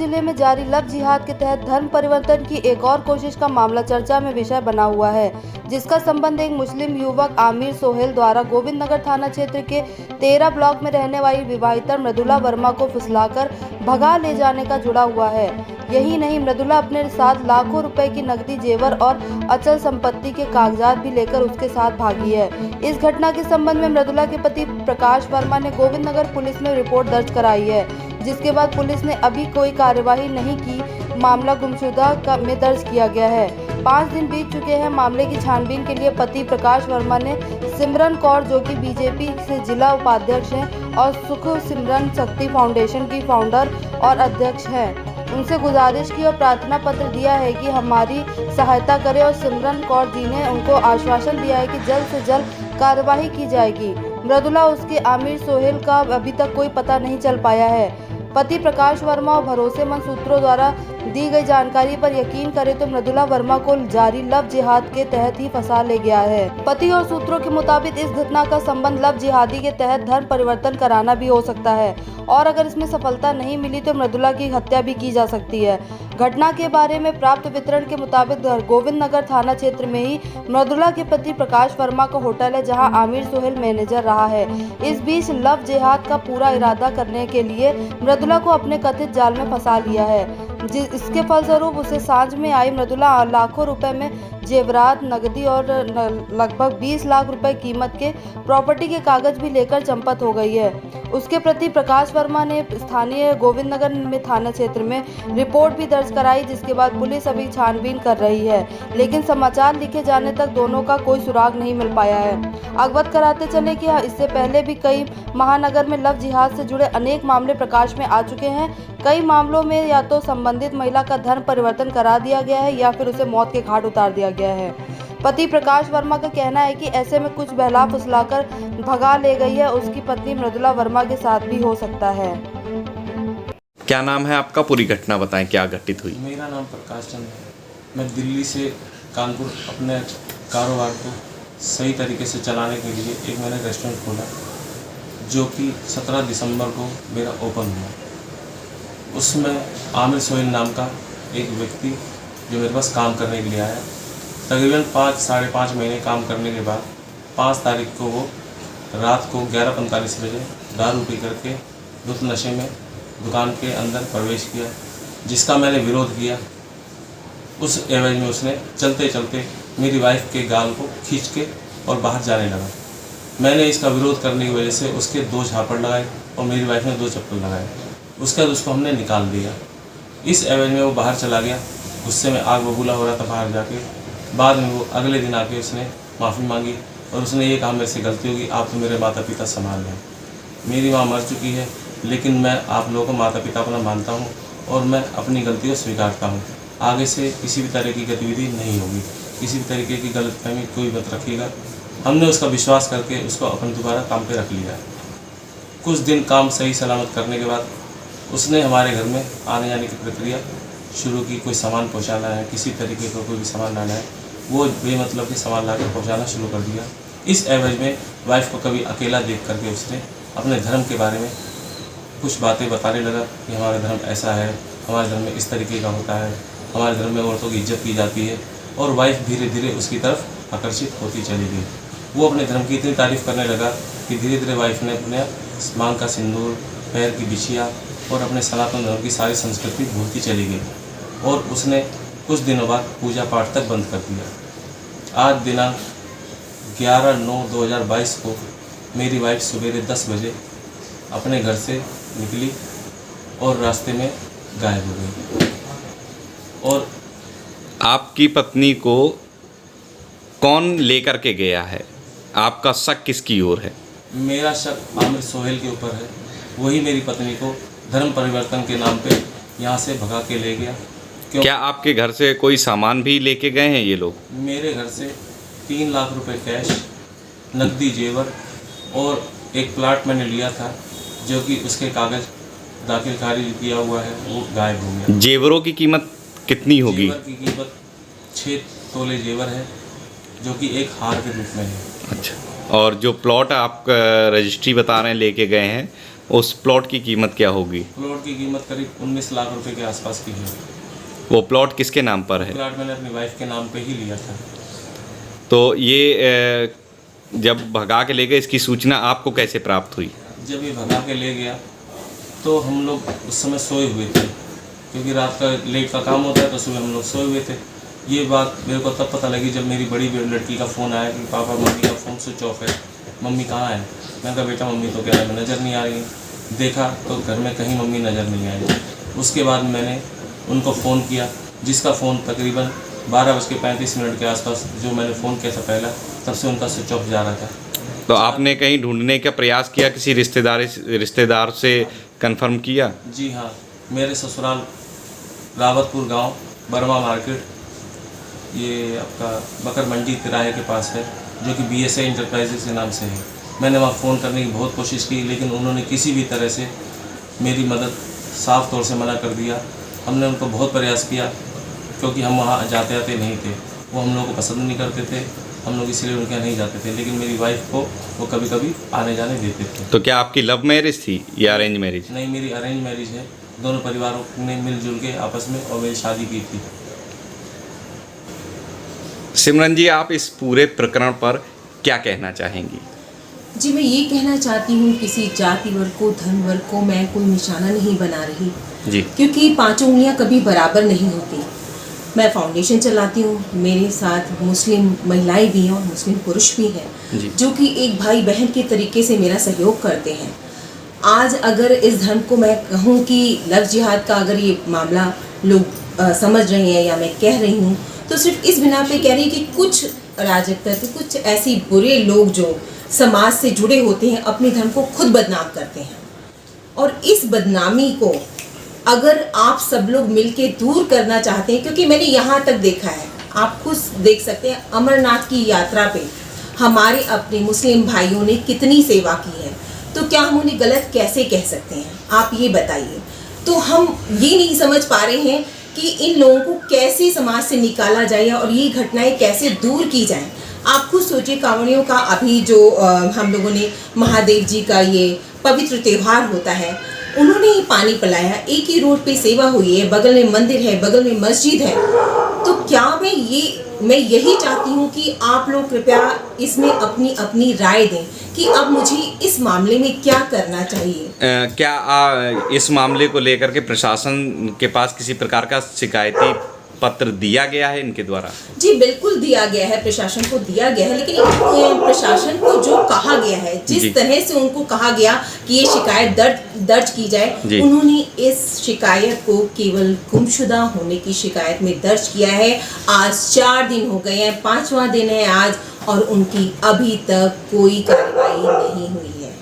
जिले में जारी लव जिहाद के तहत धर्म परिवर्तन की एक और कोशिश का मामला चर्चा में विषय बना हुआ है, जिसका संबंध एक मुस्लिम युवक आमिर सोहेल द्वारा गोविंदनगर थाना क्षेत्र के 13 ब्लॉक में रहने वाली विवाहिता मृदुला वर्मा को फुसलाकर भगा ले जाने का जुड़ा हुआ है। यही नहीं, मृदुला अपने साथ लाखों रुपए की नकदी, जेवर और अचल संपत्ति के कागजात भी लेकर उसके साथ भागी है। इस घटना के संबंध में मृदुला के पति प्रकाश वर्मा ने गोविंदनगर पुलिस में रिपोर्ट दर्ज कराई है, जिसके बाद पुलिस ने अभी कोई कार्यवाही नहीं की। मामला गुमशुदा में दर्ज किया गया है। 5 दिन बीत चुके हैं। मामले की छानबीन के लिए पति प्रकाश वर्मा ने सिमरन कौर, जो कि बीजेपी से जिला उपाध्यक्ष हैं और सुख सिमरन शक्ति फाउंडेशन की फाउंडर और अध्यक्ष हैं, उनसे गुजारिश की और प्रार्थना पत्र दिया है कि हमारी सहायता करें। और सिमरन कौर जी ने उनको आश्वासन दिया है कि जल्द से जल्द कार्रवाई की जाएगी। मृदुला उसके आमिर सोहेल का अभी तक कोई पता नहीं चल पाया है। पति प्रकाश वर्मा और भरोसेमंद सूत्रों द्वारा दी गई जानकारी पर यकीन करें तो मृदुला वर्मा को जारी लव जिहाद के तहत ही फंसा ले गया है। पति और सूत्रों के मुताबिक इस घटना का संबंध लव जिहादी के तहत धर्म परिवर्तन कराना भी हो सकता है और अगर इसमें सफलता नहीं मिली तो मृदुला की हत्या भी की जा सकती है। घटना के बारे में प्राप्त वितरण के मुताबिक गोविंदनगर थाना क्षेत्र में ही मृदुला के पति प्रकाश वर्मा का होटल है, जहां आमिर सोहेल मैनेजर रहा है। इस बीच लव जिहाद का पूरा इरादा करने के लिए मृदुला को अपने कथित जाल में फंसा लिया है। इसके फलस्वरूप उसे सांझ में आई मृदुला लाखों रुपए में जेवरात, नकदी और लगभग 20 लाख रुपए कीमत के प्रॉपर्टी के कागज भी लेकर चंपत हो गई है। उसके प्रति प्रकाश वर्मा ने स्थानीय गोविंदनगर में थाना क्षेत्र में रिपोर्ट भी दर्ज कराई, जिसके बाद पुलिस अभी छानबीन कर रही है, लेकिन समाचार लिखे जाने तक दोनों का कोई सुराग नहीं मिल पाया है। अवगत कराते चले कि इससे पहले भी कई महानगर में लव जिहाद से जुड़े अनेक मामले प्रकाश में आ चुके हैं। कई मामलों में या तो संबंधित महिला का धर्म परिवर्तन करा दिया गया है या फिर उसे मौत के घाट उतार दिया गया है। पति प्रकाश वर्मा का कहना है कि ऐसे में कुछ बहला फुसलाकर भगा ले गई है। उसकी पत्नी मृदुला वर्मा के साथ भी हो सकता है। क्या नाम है आपका? पूरी घटना बताएं, क्या घटित हुई? मेरा नाम प्रकाश चंद्र है। मैं दिल्ली से कानपुर अपने कारोबार को सही तरीके से चलाने के लिए एक मैंने रेस्टोरेंट खोला, जो कि 17 दिसंबर को मेरा ओपन हुआ। उसमें आमिर सोहेल नाम का एक व्यक्ति जो मेरे पास काम करने के लिए आया, तकरीबन 5 साढ़े 5 महीने काम करने के बाद 5 तारीख को वो रात को 11:45 बजे दारू पी करके धुत नशे में दुकान के अंदर प्रवेश किया, जिसका मैंने विरोध किया। उस एवज में उसने चलते चलते मेरी वाइफ के गाल को खींच के और बाहर जाने लगा। मैंने इसका विरोध करने की वजह से उसके 2 झापड़ लगाए और मेरी वाइफ ने 2 चप्पल लगाए। उसके बाद उसको हमने निकाल दिया। इस एवज में वो बाहर चला गया। गुस्से में आग बबूला हो रहा था बाहर जाके। बाद में वो अगले दिन आके उसने माफ़ी मांगी और उसने ये कहा, मेरे से गलती होगी, आप तो मेरे माता पिता समान हैं। मेरी माँ मर चुकी है, लेकिन मैं आप लोगों को माता पिता अपना मानता हूँ और मैं अपनी गलती को स्वीकारता हूँ। आगे से किसी भी तरह की गतिविधि नहीं होगी, किसी भी तरीके की गलतफहमी कोई मत रखिएगा। हमने उसका विश्वास करके उसको अपन दोबारा काम पे रख लिया। कुछ दिन काम सही सलामत करने के बाद उसने हमारे घर में आने जाने की प्रक्रिया शुरू की। कोई सामान पहुंचाना है, किसी तरीके का कोई भी सामान लाना है, वो बेमतलब के सामान ला कर पहुँचाना शुरू कर दिया। इस एवज में वाइफ को कभी अकेला देख करके उसने अपने धर्म के बारे में कुछ बातें बताने लगा कि हमारा धर्म ऐसा है, हमारे धर्म में इस तरीके का होता है, हमारे धर्म में औरतों की इज्जत की जाती है। और वाइफ धीरे धीरे उसकी तरफ आकर्षित होती चली गई। वो अपने धर्म की इतनी तारीफ़ करने लगा कि धीरे धीरे वाइफ ने अपने मांग का सिंदूर, पैर की बिछिया और अपने सनातन धर्म की सारी संस्कृति भूलती चली गई और उसने कुछ दिनों बाद पूजा पाठ तक बंद कर दिया। आज दिनांक 11/9/2022 को मेरी वाइफ सवेरे 10 बजे अपने घर से निकली और रास्ते में गायब हो गई। और आपकी पत्नी को कौन लेकर के गया है? आपका शक किसकी ओर है? मेरा शक आमिर सोहेल के ऊपर है। वही मेरी पत्नी को धर्म परिवर्तन के नाम पे यहाँ से भगा के ले गया। क्या आपके घर से कोई सामान भी लेके गए हैं ये लोग? मेरे घर से 3 लाख रुपए कैश, नकदी, जेवर और एक प्लाट मैंने लिया था जो कि उसके कागज दाखिल खारिज किया हुआ है, वो गायब हो गया। जेवरों की कीमत कितनी होगी? जेवर की कीमत 6 तोले जेवर है, जो कि एक हार के रूप में है। अच्छा, और जो प्लॉट आप रजिस्ट्री बता रहे हैं लेके गए हैं, उस प्लॉट की कीमत क्या होगी? प्लॉट की कीमत करीब 19 लाख रुपए के आसपास की है। वो प्लॉट किसके नाम पर है? प्लॉट मैंने अपनी वाइफ के नाम पे ही लिया था। तो ये जब भगा के ले गए, इसकी सूचना आपको कैसे प्राप्त हुई? जब ये भगा के ले गया तो हम लोग उस समय सोए हुए थे, क्योंकि रात का लेट का काम होता है, तो सुबह हम लोग सोए हुए थे। ये बात मेरे को तब पता लगी जब मेरी बड़ी लड़की का फ़ोन आया कि पापा मम्मी का फ़ोन स्विच ऑफ है, मम्मी कहाँ है। मैं कहा बेटा मम्मी तो क्या है, नज़र नहीं आ रही। देखा तो घर में कहीं मम्मी नज़र नहीं आई। उसके बाद मैंने उनको फ़ोन किया, जिसका फ़ोन तकरीबन 12:35 के आसपास जो मैंने फ़ोन किया था पहला, तब से उनका स्विच ऑफ जा रहा था। तो आपने कहीं ढूंढने का प्रयास किया, किसी रिश्तेदार से कंफर्म किया? जी हाँ, मेरे ससुराल रावतपुर गांव, बर्मा मार्केट, ये आपका बकर मंडी तिराहे के पास है, जो कि BSA इंटरप्राइजेस के नाम से है। मैंने वहाँ फ़ोन करने की बहुत कोशिश की, लेकिन उन्होंने किसी भी तरह से मेरी मदद साफ तौर से मना कर दिया। हमने उनको बहुत प्रयास किया, क्योंकि हम वहाँ जाते आते नहीं थे, वो हम लोगों को पसंद नहीं करते थे, हम लोग इसलिए उनके यहाँ नहीं जाते थे। लेकिन मेरी वाइफ को वो कभी कभी आने जाने देते थे। तो क्या आपकी लव मैरिज थी या अरेंज मैरिज? नहीं, मेरी अरेंज मैरिज है। दोनों परिवारों ने मिलजुल के आपस में और मेरी शादी की थी। सिमरन जी, आप इस पूरे प्रकरण पर क्या कहना चाहेंगी? जी, मैं ये कहना चाहती हूँ, किसी जाति वर्ग को, धर्म वर्ग को मैं कोई निशाना नहीं बना रही जी, क्योंकि पांचों उंगलियाँ कभी बराबर नहीं होती। मैं फाउंडेशन चलाती हूँ, मेरे साथ मुस्लिम महिलाएं भी हैं और मुस्लिम पुरुष भी हैं, जी। जो कि एक भाई बहन के तरीके से मेरा सहयोग करते हैं। आज अगर इस धर्म को मैं कहूँ कि लव जिहाद का अगर ये मामला लोग समझ रहे हैं या मैं कह रही हूँ, तो सिर्फ इस बिना पे कह रही कि कुछ अराजक तत्व, कुछ ऐसी बुरे लोग जो समाज से जुड़े होते हैं, अपने धर्म को खुद बदनाम करते हैं। और इस बदनामी को अगर आप सब लोग मिलके दूर करना चाहते हैं, क्योंकि मैंने यहाँ तक देखा है, आप खुद देख सकते हैं, अमरनाथ की यात्रा पे हमारे अपने मुस्लिम भाइयों ने कितनी सेवा की है, तो क्या हम उन्हें गलत कैसे कह सकते हैं? आप ये बताइए। तो हम ये नहीं समझ पा रहे हैं कि इन लोगों को कैसे समाज से निकाला जाए और ये घटनाएं कैसे दूर की जाएं। आप खुद सोचिए, कांवड़ियों का अभी जो हम लोगों ने महादेव जी का ये पवित्र त्यौहार होता है, उन्होंने ही पानी पिलाया, एक ही रोड पे सेवा हुई है, बगल में मंदिर है, बगल में मस्जिद है। तो क्या मैं यही चाहती हूँ कि आप लोग कृपया इसमें अपनी अपनी राय दें कि अब मुझे इस मामले में क्या करना चाहिए। क्या इस मामले को लेकर के प्रशासन के पास किसी प्रकार का शिकायती पत्र दिया गया है इनके द्वारा? जी बिल्कुल दिया गया है, प्रशासन को दिया गया है, लेकिन प्रशासन को जो कहा गया है, जिस तरह से उनको कहा गया कि ये शिकायत दर्ज की जाए, उन्होंने इस शिकायत को केवल गुमशुदा होने की शिकायत में दर्ज किया है। आज 4 दिन हो गए हैं, 5वां दिन है आज, और उनकी अभी तक कोई कार्रवाई नहीं हुई है।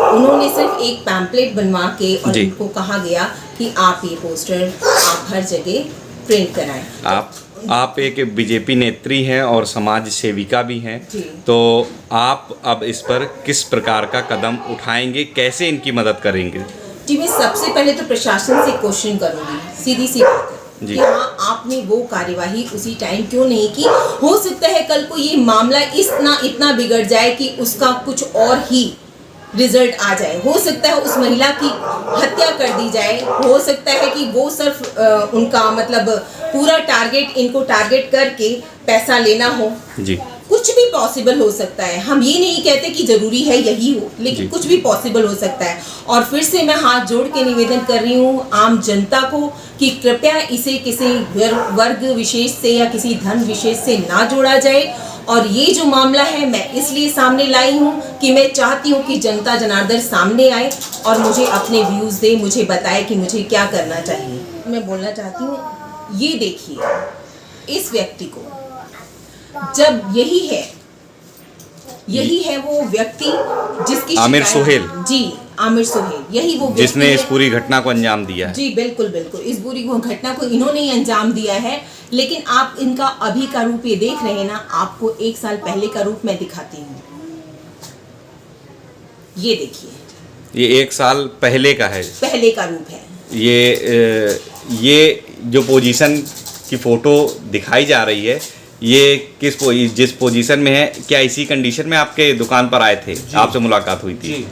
उन्होंने सिर्फ एक पैम्पलेट बनवा के और उनको कहा गया कि आप ये पोस्टर आप हर जगह प्रिंट कराएं। आप एक बीजेपी नेत्री हैं और समाज सेविका भी हैं, तो आप अब इस पर किस प्रकार का कदम उठाएंगे, कैसे इनकी मदद करेंगे? जी, मैं सबसे पहले तो प्रशासन से क्वेश्चन करूंगी, सीधी सी बात है कि हाँ, आपने वो कार्यवाही उसी टाइम क्यों नहीं की? हो सकता है कल को ये मामला इतना बिगड़ जाए कि उसका कुछ और ही रिजल्ट आ जाए। हो सकता है उस महिला की हत्या कर दी जाए, हो सकता है कि वो सिर्फ उनका मतलब पूरा टारगेट, इनको टारगेट करके पैसा लेना हो जी। कुछ भी पॉसिबल हो सकता है। हम ये नहीं कहते कि जरूरी है यही हो, लेकिन कुछ भी पॉसिबल हो सकता है। और फिर से मैं हाथ जोड़ के निवेदन कर रही हूँ आम जनता को कि कृपया इसे किसी वर्ग विशेष से या किसी धर्म विशेष से ना जोड़ा जाए। और ये जो मामला है मैं इसलिए सामने लाई हूँ कि मैं चाहती हूँ कि जनता जनार्दन सामने आए और मुझे अपने व्यूज़ दे, मुझे बताए कि मुझे क्या करना चाहिए। मैं बोलना चाहती हूँ, ये देखिए इस व्यक्ति को, जब यही है वो व्यक्ति जिसकी आमिर सोहेल, जी आमिर सोहेल, यही वो जिसने इस पूरी घटना को अंजाम दिया है। जी बिल्कुल, इस पूरी घटना को इन्होंने ही अंजाम दिया है। लेकिन आप इनका अभी का रूप ये देख रहे हैं ना, आपको 1 साल पहले का रूप मैं दिखाती हूँ। ये देखिए, ये 1 साल पहले का है, पहले का रूप है। ये जो पोजीशन की फोटो दिखाई जा रही है, ये जिस पोजीशन में है, क्या इसी कंडीशन में आपके दुकान पर आए थे, आपसे मुलाकात हुई थी?